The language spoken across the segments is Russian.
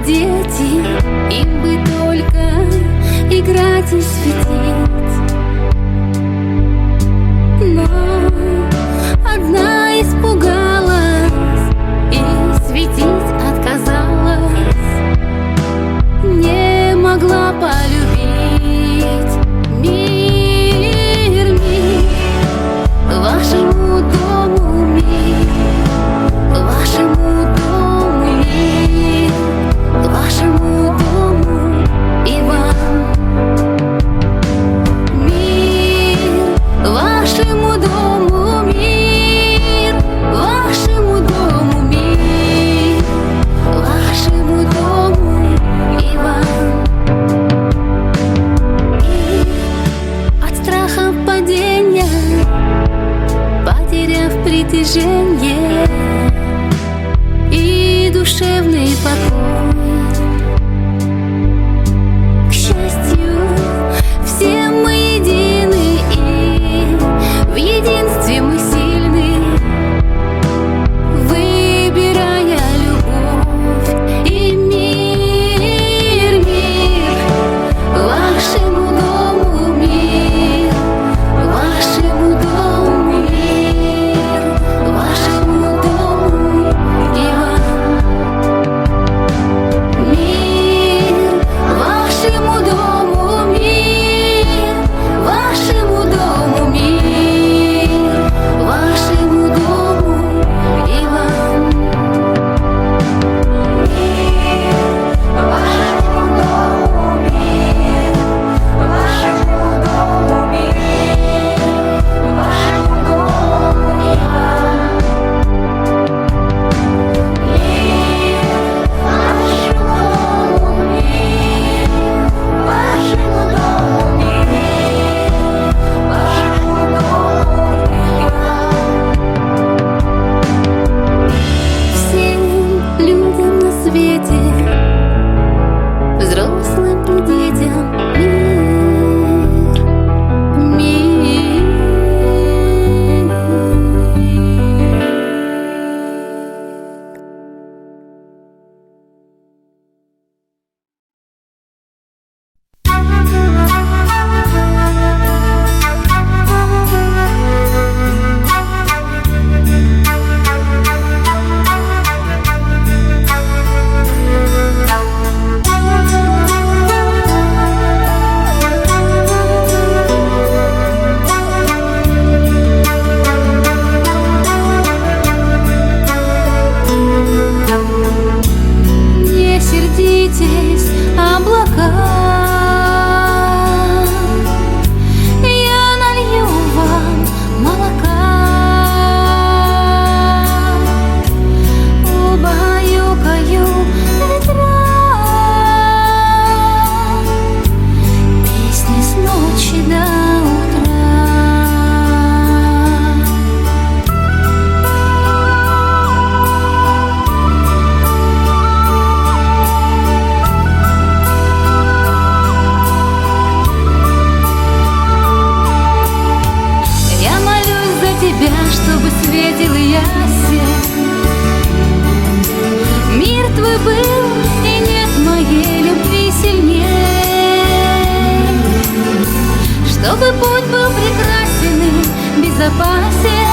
дети, им бы только играть и светить. Но одна испугалась и светить отказалась, не могла полюбить. Мир, мир, вашему дому мир, вашему дому мир, вашему дому и вам. Мир, вашему дому мир, вашему дому мир, вашему дому и вам. И от страха падения, потеряв притяжение и душевный покой, к счастью, все мы едины, и в единстве мы сильны, выбирая любовь и мир, мир, вашему дому мир, вашему дому мир, вашему дому и вам. Мир, вашему дому мир, вашему дому мир, вашему дому и вам. Мир, вашему дому мир, вашему дому мир, вашему дому и вам. Мир, вашему дому мир, вашему дому мир, вашему дому и вам. Всем людям на свете, взрослым и детям мир, мир. Не сердитесь, облака, я налью вам молока, убаюкаю ветра, песни с ночи до утра. Я молюсь за тебя, чтобы светил ясен мир твой был, и нет моей любви сильней, чтобы путь был прекрасен и безопасен,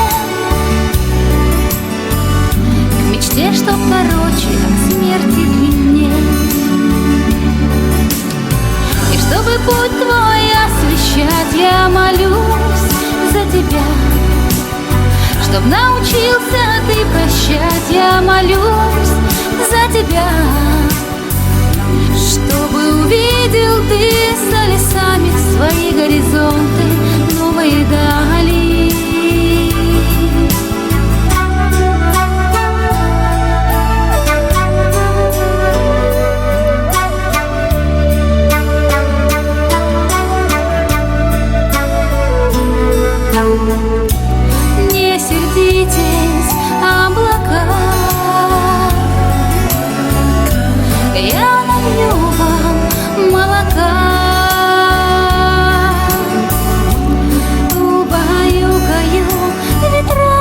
к мечте, чтоб короче, а к смерти длиннее, и чтобы путь твой освещать, я молюсь за тебя, чтоб научился ты прощать, я молюсь за тебя, чтобы увидел ты за лесами свои горизонты, новые дали. Не сердитесь, облака, я налью вам молока, убаюкаю ветра,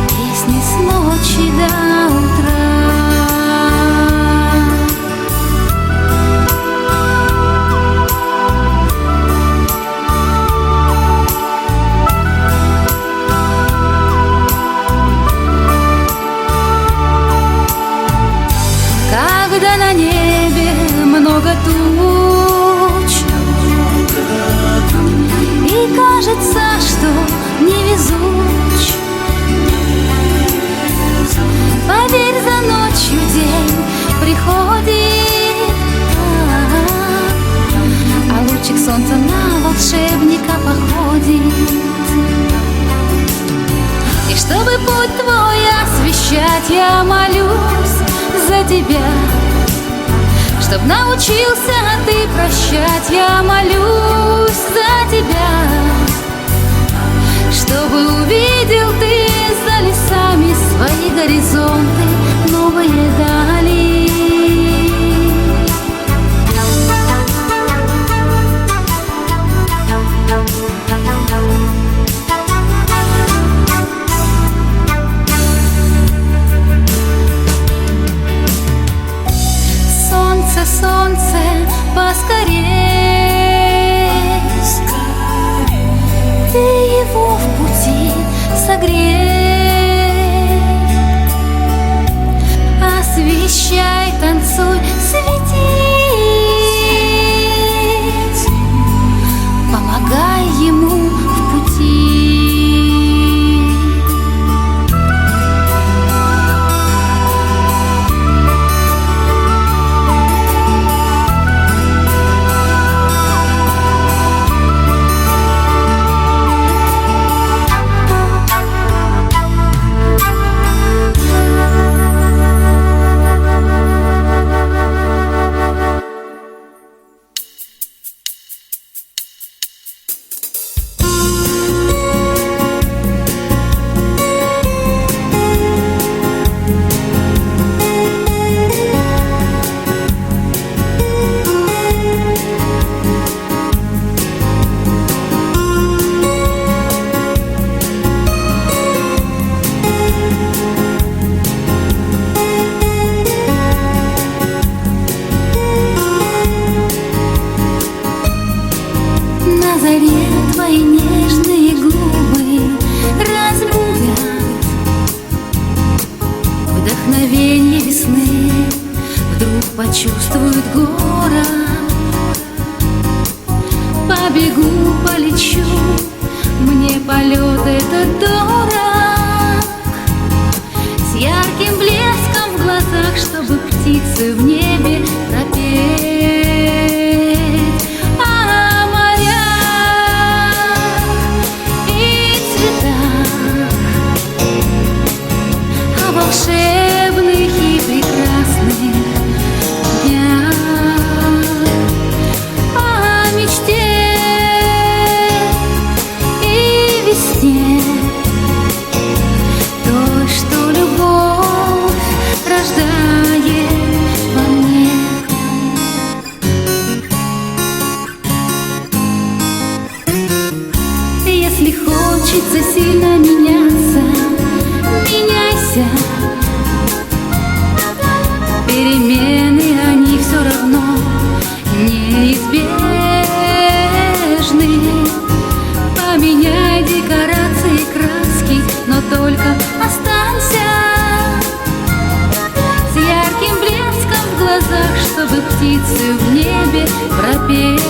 песни с ночи до утра. твой освещать я молюсь за тебя. Чтоб научился ты прощать, я молюсь за тебя. Чтобы увидел ты за лесами свои горизонты, новые дали. Солнце, солнце, поскорей, ты его в пути согрей. Освещай, танцуй, свети, помогай ему в пути. На заре твои нежные губы разбудят вдохновенье весны. Вдруг почувствует город, побегу, полечу, мне полет этот дорог. С ярким блеском в глазах, чтобы птицы в небе пропеть. Волшебных и прекрасных днях, о мечте и весне, той, что любовь рождает во мне. Если хочется сильно меняться, меняйся. Перемены, они все равно неизбежны. Поменяй декорации, краски, но только останься с ярким блеском в глазах, чтобы птицы в небе пропеть.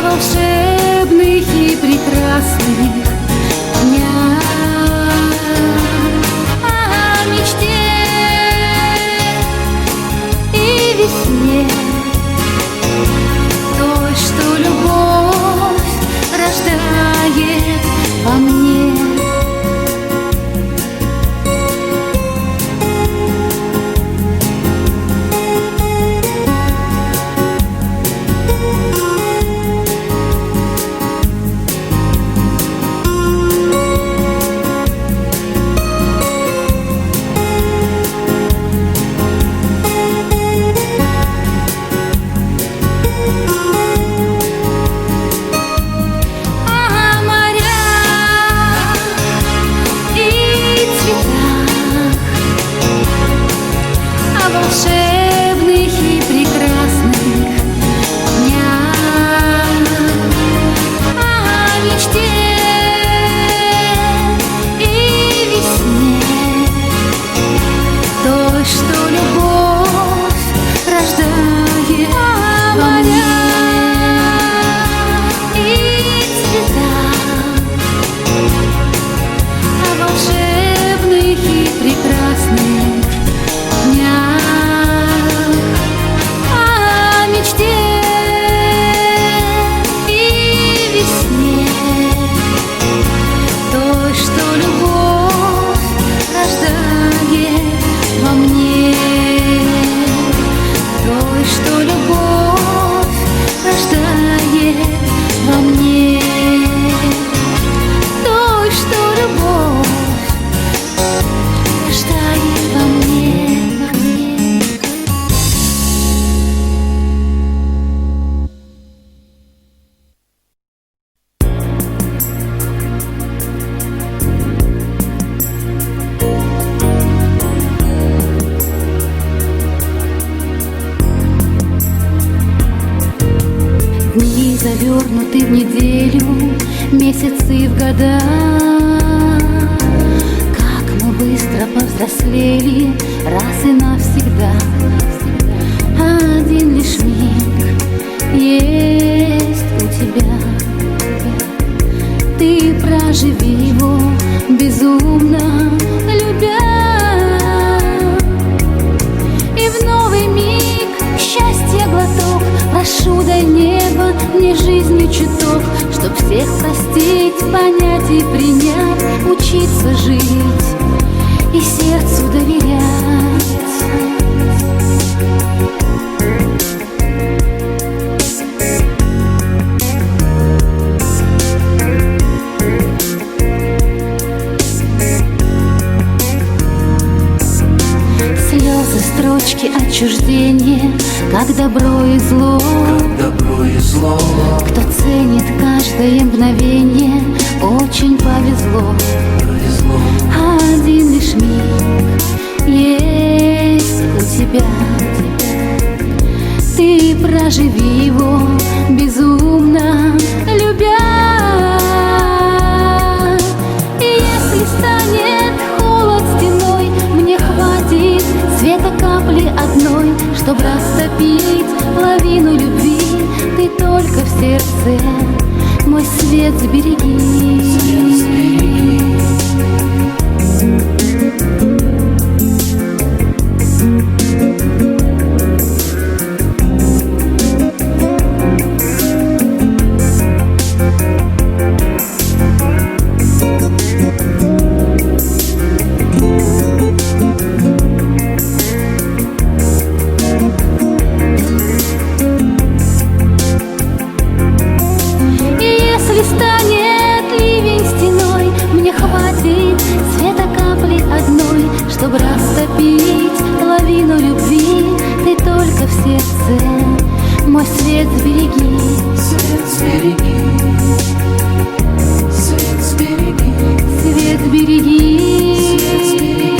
Волшебных и прекрасных днях, о мечте и весне, той, что любовь рождает во мне. завернуты в неделю, месяцы в года. Как мы быстро повзрослели раз и навсегда. Один лишь миг есть у тебя. Ты проживи его безумно любя. И в новый миг счастья глоток прошу, дай небо мне жизнью чуток, чтоб всех простить, понять и принять, учиться жить и сердцу доверять. Строчки отчуждения, как добро и зло. Кто ценит каждое мгновение, очень повезло. Один лишь миг есть у тебя. Ты проживи его безумно любя. И если станет холод стеной, мне хватит света капли одной, чтоб растопить лавину любви. Ты только в сердце мой свет сбереги. Чтоб растопить лавину любви, ты только в сердце мой свет сбереги. Свет сбереги, свет сбереги, свет сбереги, свет сбереги.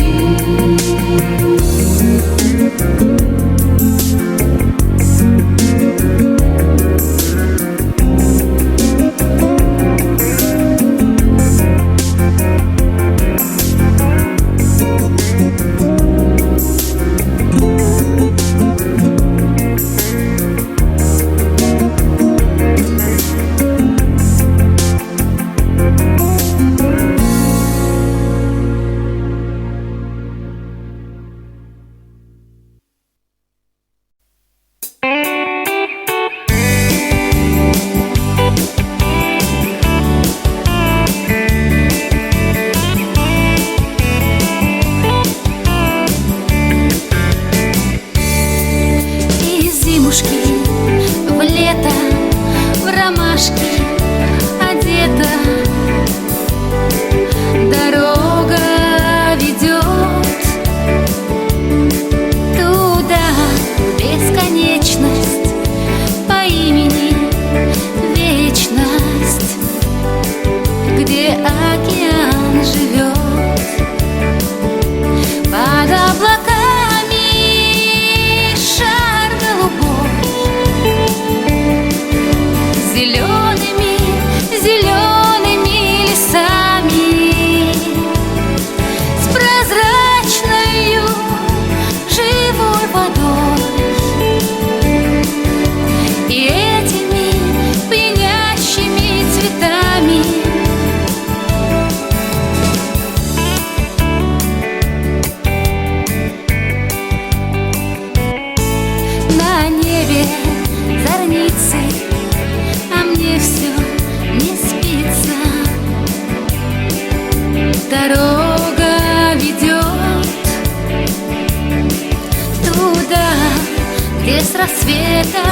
В лето, в ромашки одета, дорога ведет туда, в бесконечность, по имени Вечность, где океан живет под облаками. Шар голубой, зелеными, зелеными лесами, с прозрачною живой водой и этими пьянящими цветами. На небе зорницы, а мне все не спится. Дорога ведет туда, где с рассвета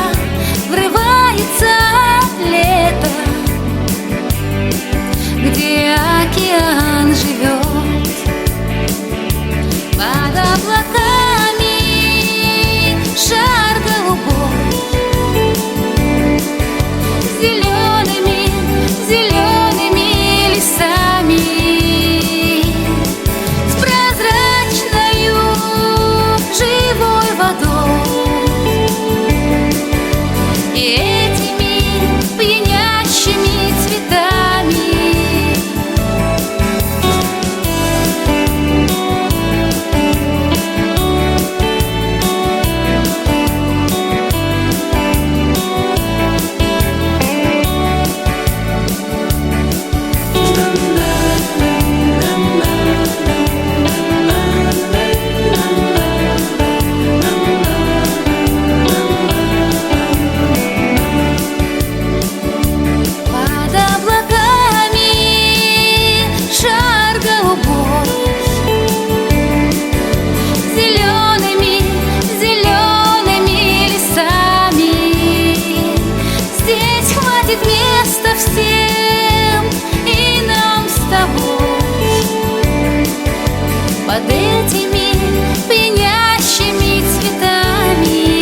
врывается лето, где океан живет под облаками. Шар голубой, зелеными, зелеными лесами, с прозрачною живой водой и этими уступит место всем, и нам с тобой под этими пьянящими цветами.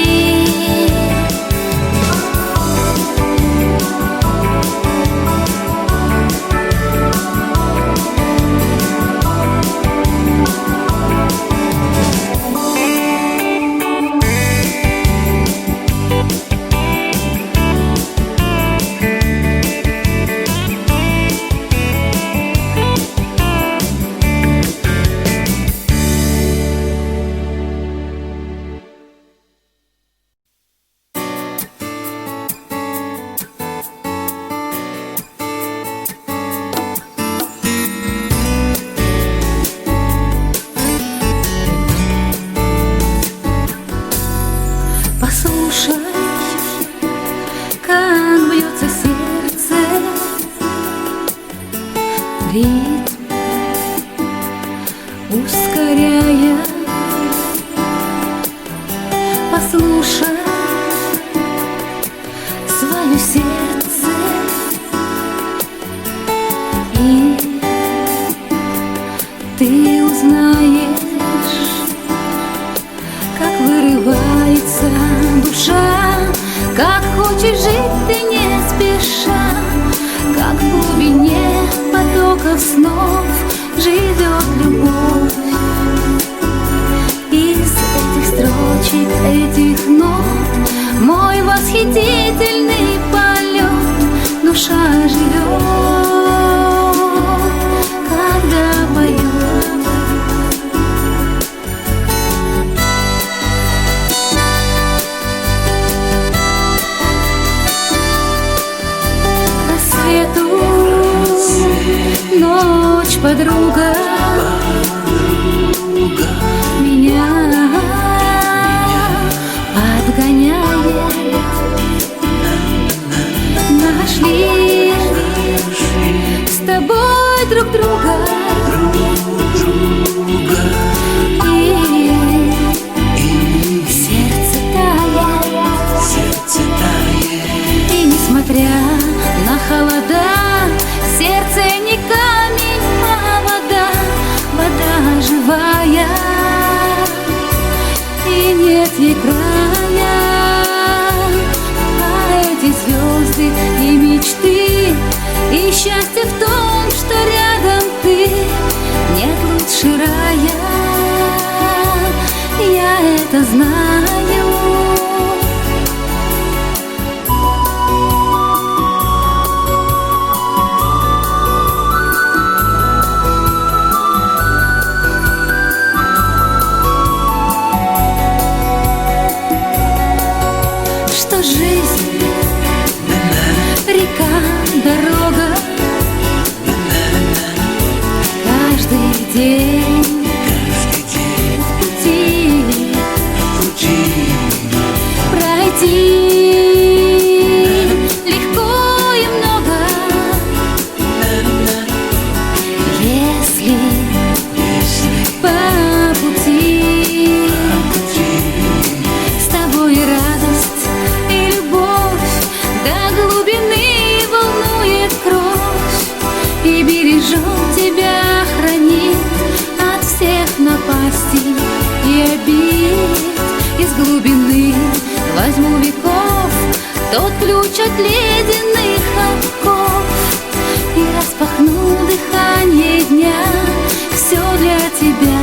Послушай, как бьется сердце, ритм ускоряя. Послушай свое сердце, и ты узнаешь, как вырывается душа, как хочешь жить ты не спеша, как в глубине потоков снов живет любовь. Из этих строчек, этих нот мой восхитительный полет душа живет, когда поет. Ночь, подруга, меня подгоняет. Нашли с тобой друг друга, и сердце тает. И несмотря на холода, сердце не камень, а вода, вода живая, и нет ей края. А эти звезды и мечты, и счастье в том, что рядом ты, нет лучше рая, я это знаю. Жизнь, река, дорога, каждый день в пути пройти легко и много, если по пути с тобой радость до глубины волнует кровь, и бережет тебя, хранит от всех напастей и обид. Из глубины возьму веков тот ключ от ледяных оков, и распахну дыхание дня, все для тебя.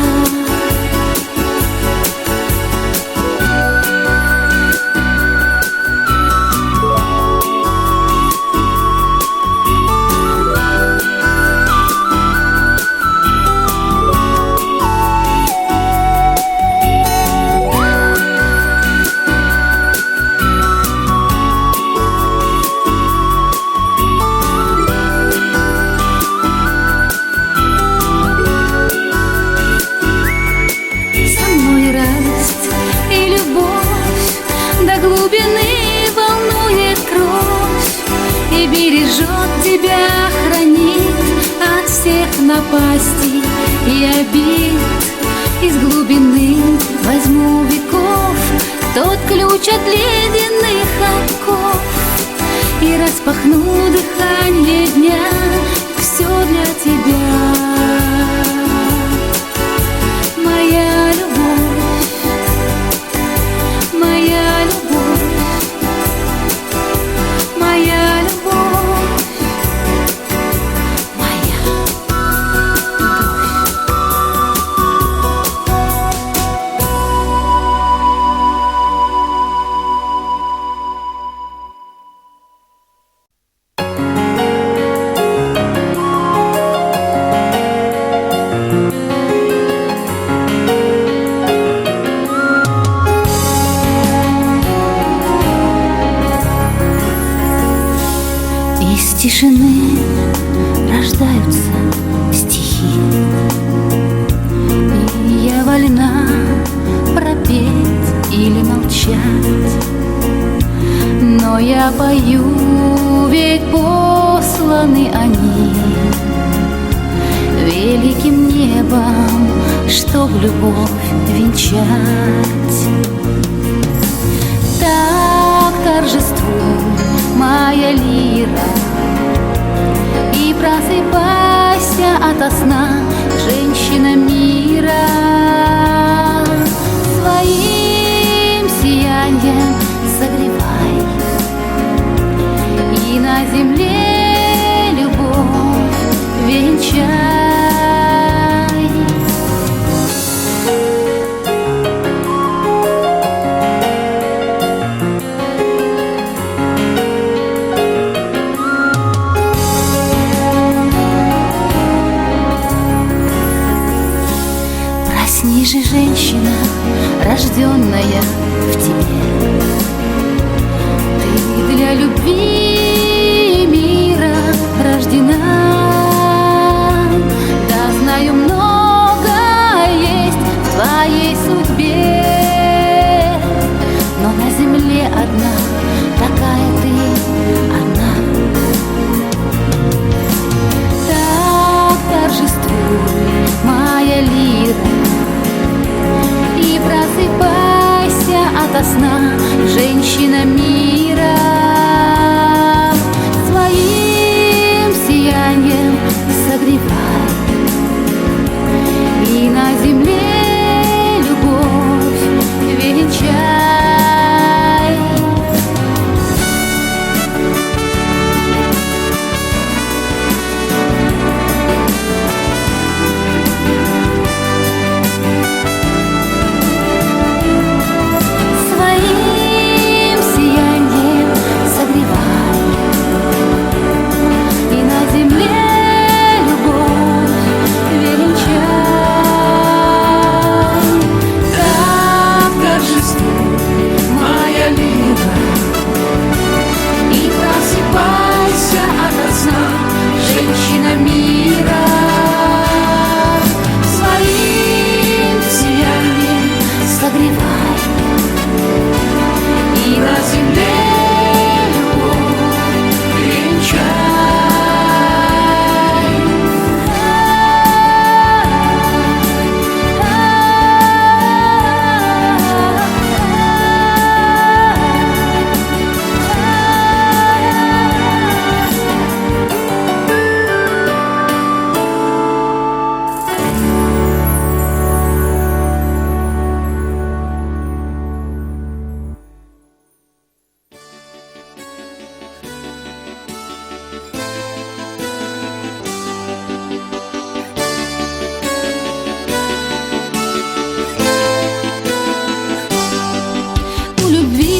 Тебя хранит от всех напастей и обид. Из глубины возьму веков тот ключ от ледяных оков, и распахну дыхание дня, все для тебя. Моя любовь, моя любовь, моя любовь, моя Из тишины рождаются стихи, и я вольна пропеть или молчать. Но я пою, ведь посланы они великим небом, чтоб любовь венчать. Так торжествуй, моя лира, и просыпайся ото сна, женщина мира. Своим сиянием согревай, и на земле любовь венчай. Проснись же, женщина, рожденная в тебе. Ты для любви мира рождена. Да, знаю, много есть в твоей судьбе, но на земле одна, такая ты одна. Так торжествуй, моя лира, и просыпайся ото сна, женщина мира. Своим сиянием согревай, и на земле любовь венчай. Женщина мира, своим сиянием согревай, и на земле любовь венчай.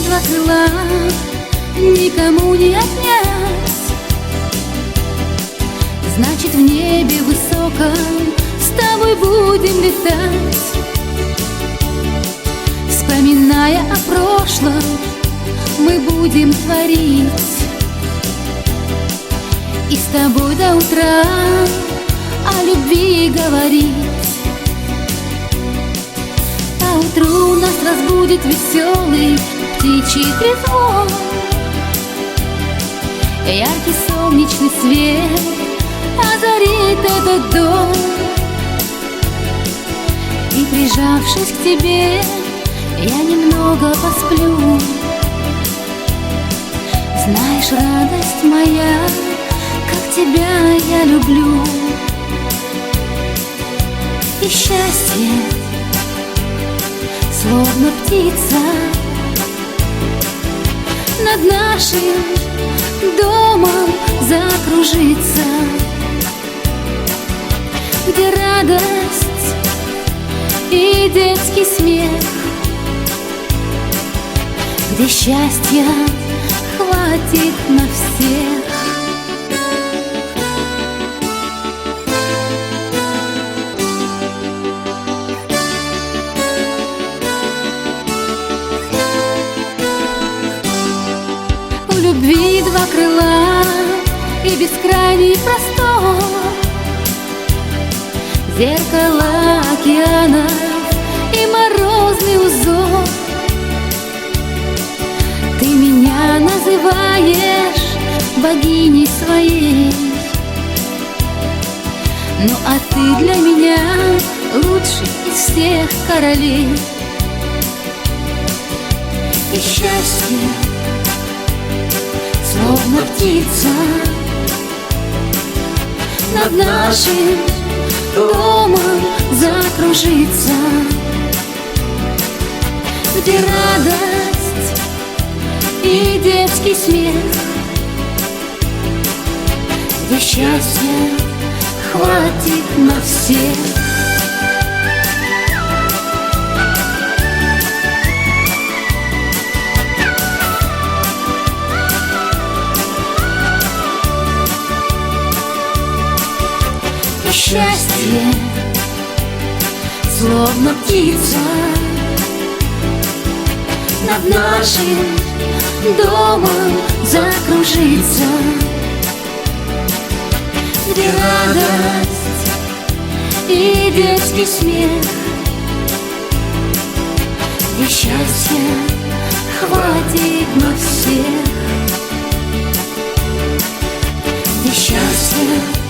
Два крыла никому не отнять, значит, в небе высоком с тобой будем летать. Вспоминая о прошлом, мы будем творить, и с тобой до утра о любви говорить. А утру нас разбудит веселый птичий трезвон, яркий солнечный свет озарит этот дом. И, прижавшись к тебе, я немного посплю, Знаешь, радость моя, как тебя я люблю. И счастье, словно птица, над нашим домом закружится, где радость и детский смех, где счастья хватит на всех. У любви два крыла и бескрайний простор, зеркало океанов и морозный узор. Ты меня называешь богиней своей, ну а ты для меня лучший из всех королей. И счастье, словно птица, над нашим домом закружится, где радость и детский смех, где счастья хватит на всех. Счастье, словно птица, над нашим домом закружится, где радость и детский смех, где счастья хватит на всех, где счастье